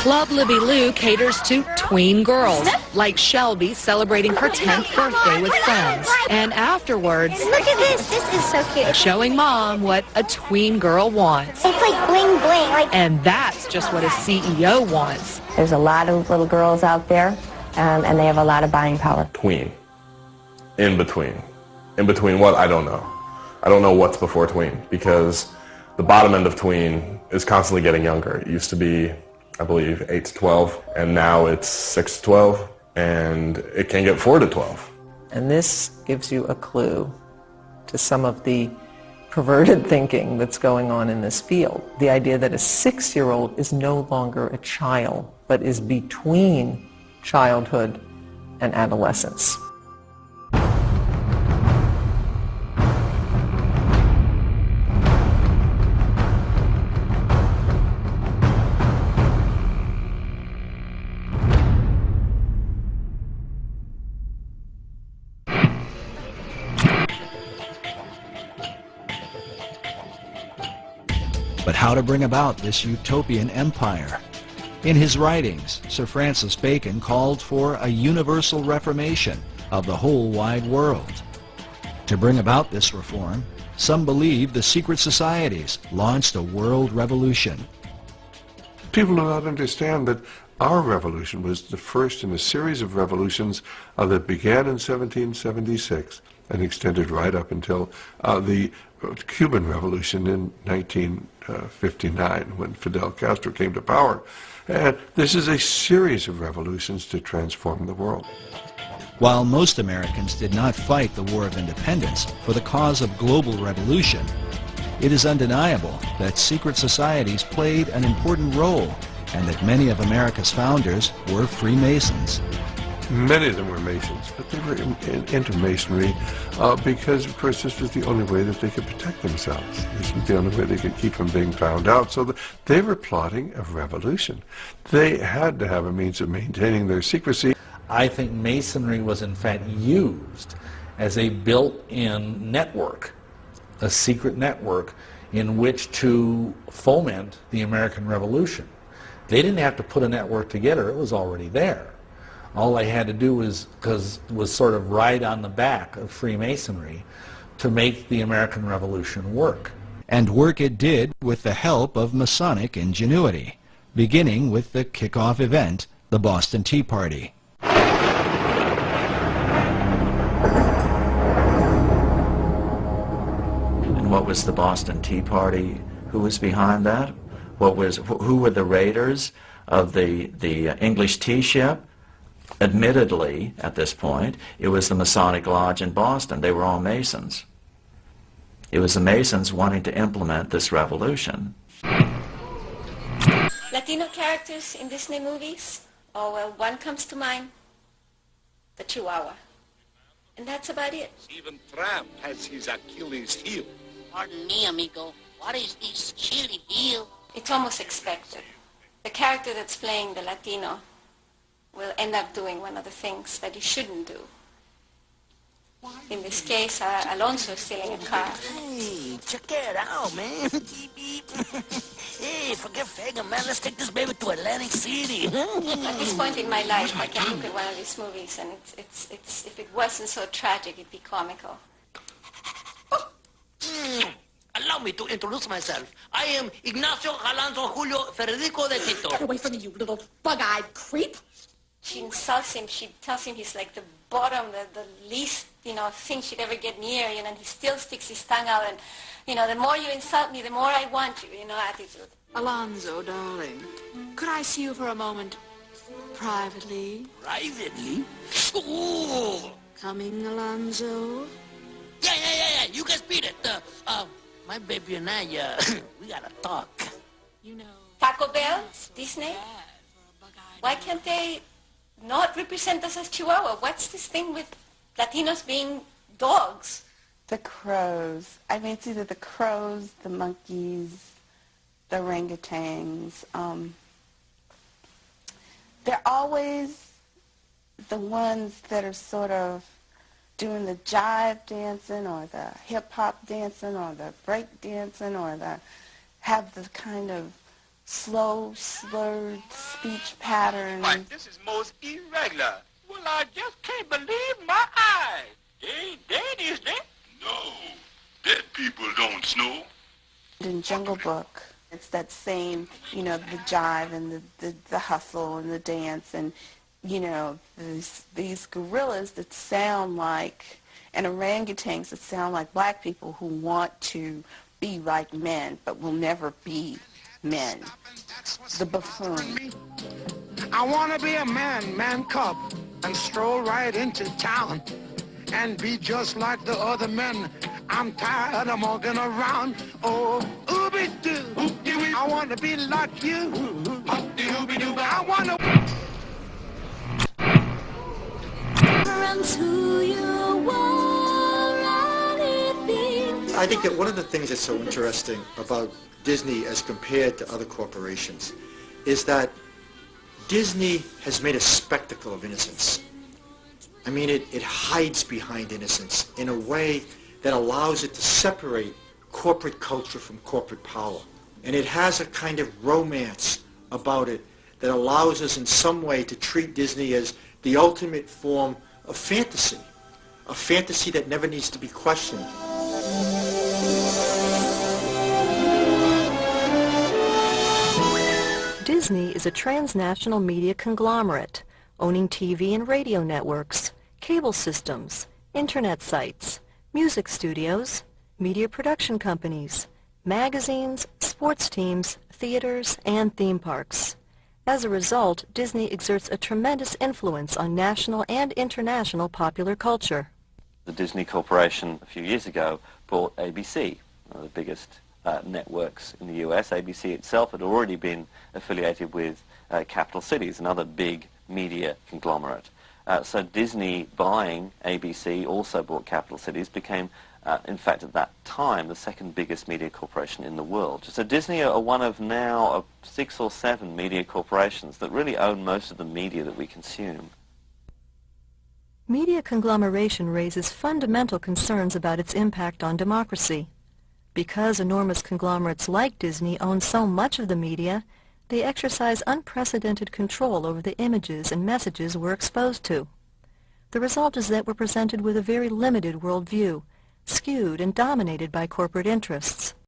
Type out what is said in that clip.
Club Libby Lou caters to tween girls, like Shelby celebrating her 10th birthday with friends. And afterwards, look at this. This is so cute. Showing mom what a tween girl wants. It's like bling bling. And that's just what a CEO wants. There's a lot of little girls out there, and they have a lot of buying power. Tween. In between. In between what? I don't know. I don't know what's before tween, because the bottom end of tween is constantly getting younger. It used to be, I believe, 8 to 12, and now it's 6 to 12, and it can get 4 to 12. And this gives you a clue to some of the perverted thinking that's going on in this field. The idea that a 6-year-old is no longer a child, but is between childhood and adolescence. But how to bring about this utopian empire? In his writings, Sir Francis Bacon called for a universal reformation of the whole wide world. To bring about this reform, some believe the secret societies launched a world revolution. People do not understand that our revolution was the first in a series of revolutions that began in 1776 and extended right up until the Cuban Revolution in 1959 when Fidel Castro came to power. And this is a series of revolutions to transform the world. While most Americans did not fight the War of Independence for the cause of global revolution, it is undeniable that secret societies played an important role and that many of America's founders were Freemasons. Many of them were Masons, but they were into Masonry because, of course, this was the only way that they could protect themselves. This was the only way they could keep from being found out. So they were plotting a revolution. They had to have a means of maintaining their secrecy. I think Masonry was, in fact, used as a built-in network, a secret network in which to foment the American Revolution. They didn't have to put a network together. It was already there. All they had to do was sort of ride on the back of Freemasonry to make the American Revolution work. And work it did with the help of Masonic ingenuity, beginning with the kickoff event, the Boston Tea Party. And what was the Boston Tea Party? Who was behind that? Who were the raiders of the English tea ship? Admittedly, at this point, it was the Masonic Lodge in Boston. They were all Masons. It was the Masons wanting to implement this revolution. Latino characters in Disney movies? Oh, well, one comes to mind, the Chihuahua. And that's about it. Even Tramp has his Achilles heel. Pardon me, amigo. What is this chili heel? It's almost expected. The character that's playing the Latino will end up doing one of the things that he shouldn't do. In this case, Alonso is stealing a car. Hey, check it out, man. Beep, beep. Hey, forget Fagan, man. Let's take this baby to Atlantic City. At this point in my life, I can look at one of these movies, and it's if it wasn't so tragic, it'd be comical. Allow me to introduce myself. I am Ignacio Alonso Julio Federico de Tito. Get away from me, you little bug-eyed creep. She insults him. She tells him he's like the bottom, the least, thing she'd ever get near, and he still sticks his tongue out. And, the more you insult me, the more I want you, attitude. Alonzo, darling, could I see you for a moment? Privately? Privately? Ooh! Coming, Alonzo? Yeah. You guys beat it. My baby and I, we gotta talk. Taco Bell? Disney? Why can't they not represent us as Chihuahua? What's this thing with Latinos being dogs? The crows. I mean, it's either the crows, the monkeys, the orangutans. They're always the ones that are sort of doing the jive dancing or the hip-hop dancing or the break dancing or have the kind of slow, slurred speech patterns. Why, this is most irregular. Well, I just can't believe my eyes. They ain't dead, is they? No, dead people don't snore. In Jungle Book, it's that same, you know, the jive and the hustle and the dance and, you know, these gorillas that sound like, and orangutans that sound like black people who want to be like men but will never be men. The buffoon. I want to be a man cub, and stroll right into town and be just like the other men. I'm tired of walking around. Oh, ooby-doo. I want to be like you. I want to... I think that one of the things that's so interesting about Disney as compared to other corporations is that Disney has made a spectacle of innocence. I mean, it hides behind innocence in a way that allows it to separate corporate culture from corporate power. And it has a kind of romance about it that allows us in some way to treat Disney as the ultimate form of fantasy, a fantasy that never needs to be questioned. Disney is a transnational media conglomerate, owning TV and radio networks, cable systems, internet sites, music studios, media production companies, magazines, sports teams, theaters, and theme parks. As a result, Disney exerts a tremendous influence on national and international popular culture. The Disney Corporation a few years ago bought ABC, one of the biggest networks in the US. ABC itself had already been affiliated with Capital Cities, another big media conglomerate. So Disney buying ABC, also bought Capital Cities, became, in fact, at that time, the second biggest media corporation in the world. So Disney are one of now 6 or 7 media corporations that really own most of the media that we consume. Media conglomeration raises fundamental concerns about its impact on democracy. Because enormous conglomerates like Disney own so much of the media, they exercise unprecedented control over the images and messages we're exposed to. The result is that we're presented with a very limited worldview, skewed and dominated by corporate interests.